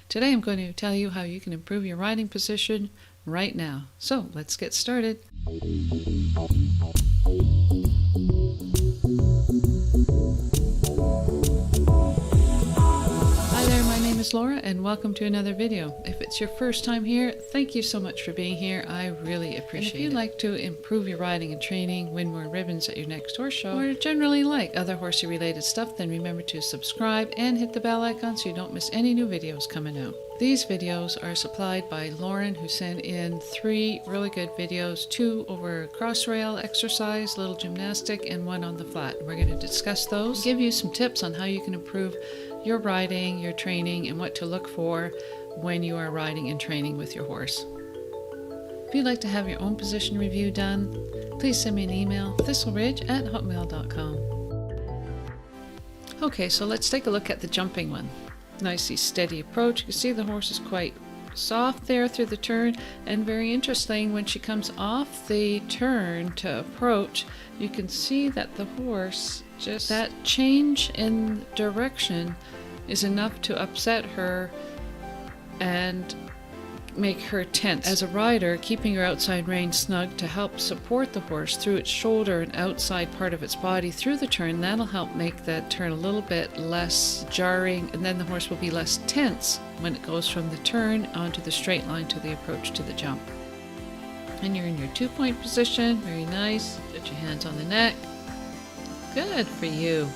Today I'm going to tell you how you can improve your riding position right now. So let's get started. Laura, and welcome to another video. If it's your first time here, thank you so much for being here. I really appreciate it. If you'd like to improve your riding and training, win more ribbons at your next horse show, or generally like other horsey related stuff, then remember to subscribe and hit the bell icon so you don't miss any new videos coming out. These videos are supplied by Lauren, who sent in 3 really good videos, 2 over cross rail exercise, little gymnastic, and 1 on the flat. We're going to discuss those, give you some tips on how you can improve your riding, your training, and what to look for when you are riding and training with your horse. If you'd like to have your own position review done, please send me an email, thistleridge@hotmail.com. Okay, so let's take a look at the jumping one. Nicely steady approach. You can see the horse is quite soft there through the turn, and very interesting, when she comes off the turn to approach, you can see that the horse, just that change in direction is enough to upset her and make her tense. As a rider, keeping your outside rein snug to help support the horse through its shoulder and outside part of its body through the turn, that'll help make that turn a little bit less jarring, and then the horse will be less tense when it goes from the turn onto the straight line to the approach to the jump. And you're in your 2-point position. Very nice. Put your hands on the neck. Good for you.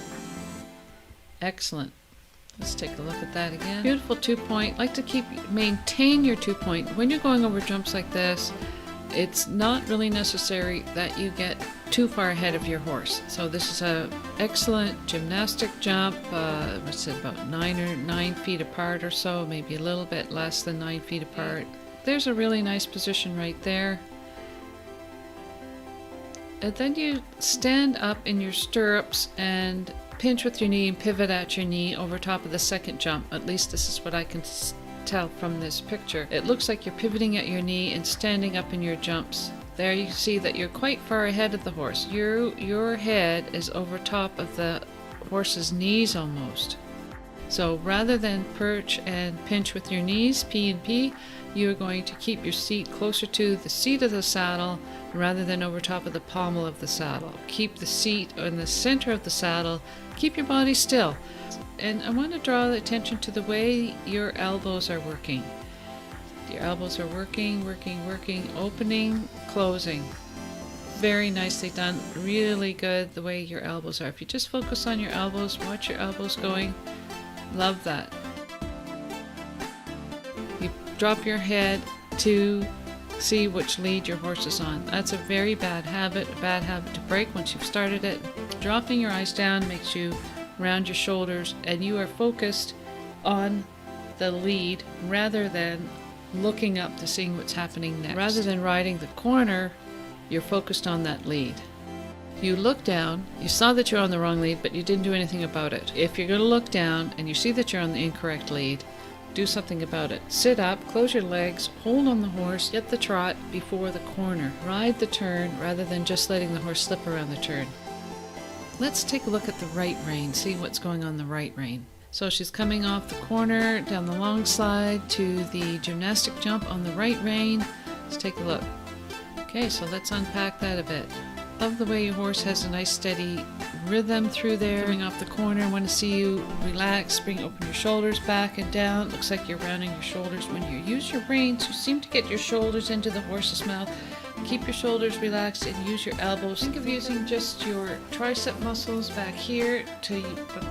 Excellent. Let's take a look at that again. Beautiful 2-point. Like to maintain your 2-point. When you're going over jumps like this, it's not really necessary that you get too far ahead of your horse. So this is an excellent gymnastic jump. What's it, about 9 feet apart or so, maybe a little bit less than 9 feet apart. There's a really nice position right there. And then you stand up in your stirrups and pinch with your knee and pivot at your knee over top of the second jump. At least this is what I can tell from this picture. It looks like you're pivoting at your knee and standing up in your jumps. There you see that you're quite far ahead of the horse. Your head is over top of the horse's knees almost. So rather than perch and pinch with your knees, P and P, you're going to keep your seat closer to the seat of the saddle rather than over top of the pommel of the saddle. Keep the seat in the center of the saddle. Keep your body still. And I want to draw the attention to the way your elbows are working. Your elbows are working, opening, closing. Very nicely done. Really good the way your elbows are. If you just focus on your elbows, watch your elbows going. Love that. You drop your head to see which lead your horse is on. That's a very bad habit to break once you've started it. Dropping your eyes down makes you round your shoulders, and you are focused on the lead rather than looking up to seeing what's happening next. Rather than riding the corner, you're focused on that lead. You look down, you saw that you're on the wrong lead, but you didn't do anything about it. If you're going to look down and you see that you're on the incorrect lead, do something about it. Sit up, close your legs, hold on the horse, get the trot before the corner. Ride the turn rather than just letting the horse slip around the turn. Let's take a look at the right rein, see what's going on the right rein. So she's coming off the corner, down the long slide to the gymnastic jump on the right rein. Let's take a look. Okay, so let's unpack that a bit. Love the way your horse has a nice steady rhythm through there. Coming off the corner, I want to see you relax, open your shoulders back and down. Looks like you're rounding your shoulders. When you use your reins, you seem to get your shoulders into the horse's mouth. Keep your shoulders relaxed and use your elbows. Think of using just your tricep muscles back here to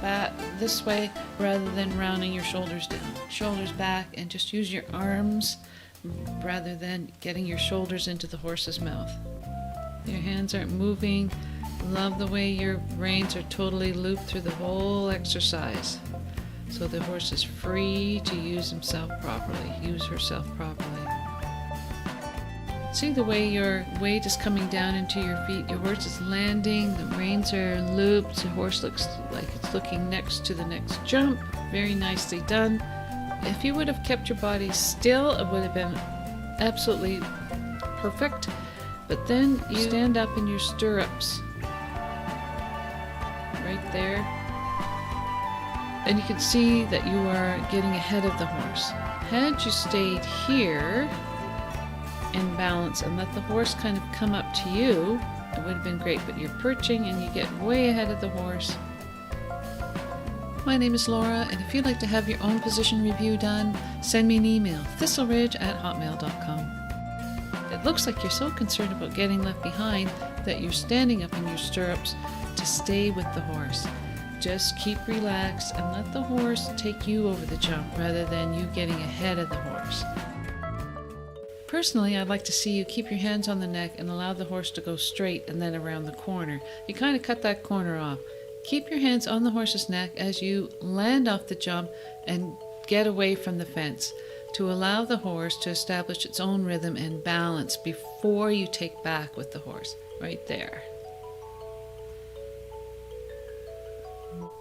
bat this way rather than rounding your shoulders down. Shoulders back, and just use your arms rather than getting your shoulders into the horse's mouth. Your hands aren't moving. Love the way your reins are totally looped through the whole exercise. So the horse is free to use himself properly, use herself properly. See the way your weight is coming down into your feet. Your horse is landing, the reins are looped, the horse looks like it's looking next to the next jump. Very nicely done. If you would have kept your body still, it would have been absolutely perfect. But then you stand up in your stirrups. Right there. And you can see that you are getting ahead of the horse. Had you stayed here in balance and let the horse kind of come up to you, it would have been great, but you're perching and you get way ahead of the horse. My name is Laura, and if you'd like to have your own position review done, send me an email, thistleridge@hotmail.com. It looks like you're so concerned about getting left behind that you're standing up in your stirrups to stay with the horse. Just keep relaxed and let the horse take you over the jump rather than you getting ahead of the horse. Personally, I'd like to see you keep your hands on the neck and allow the horse to go straight and then around the corner. You kind of cut that corner off. Keep your hands on the horse's neck as you land off the jump and get away from the fence to allow the horse to establish its own rhythm and balance before you take back with the horse. Right there.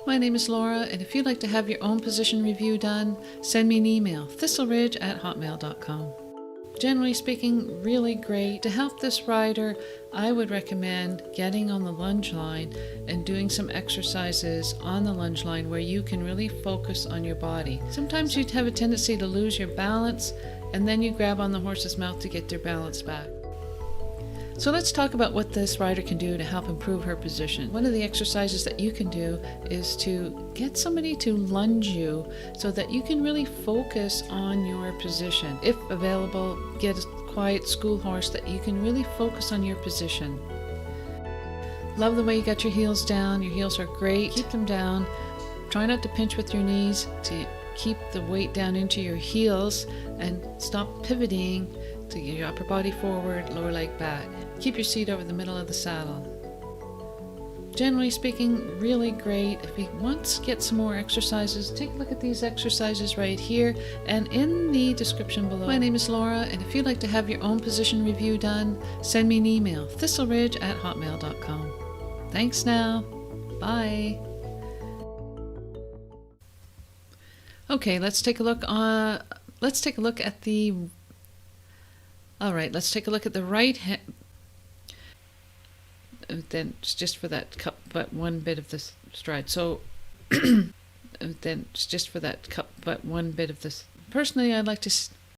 My name is Laura, and if you'd like to have your own position review done, send me an email, thistleridge@hotmail.com. Generally speaking, really great. To help this rider, I would recommend getting on the lunge line and doing some exercises on the lunge line where you can really focus on your body. Sometimes you'd have a tendency to lose your balance, and then you grab on the horse's mouth to get their balance back. So let's talk about what this rider can do to help improve her position. One of the exercises that you can do is to get somebody to lunge you so that you can really focus on your position. If available, get a quiet school horse that you can really focus on your position. Love the way you got your heels down. Your heels are great. Keep them down. Try not to pinch with your knees to keep the weight down into your heels, and stop pivoting to get your upper body forward, lower leg back. Keep your seat over the middle of the saddle. Generally speaking, really great. If you want to get some more exercises, take a look at these exercises right here and in the description below. My name is Laura, and if you'd like to have your own position review done, send me an email, thistleridge@hotmail.com. Thanks now. Bye. Okay, let's take a look at the right hand. Then it's just for that cup, but one bit of the stride. So then it's just for that cup, but one bit of this. Personally, I'd like to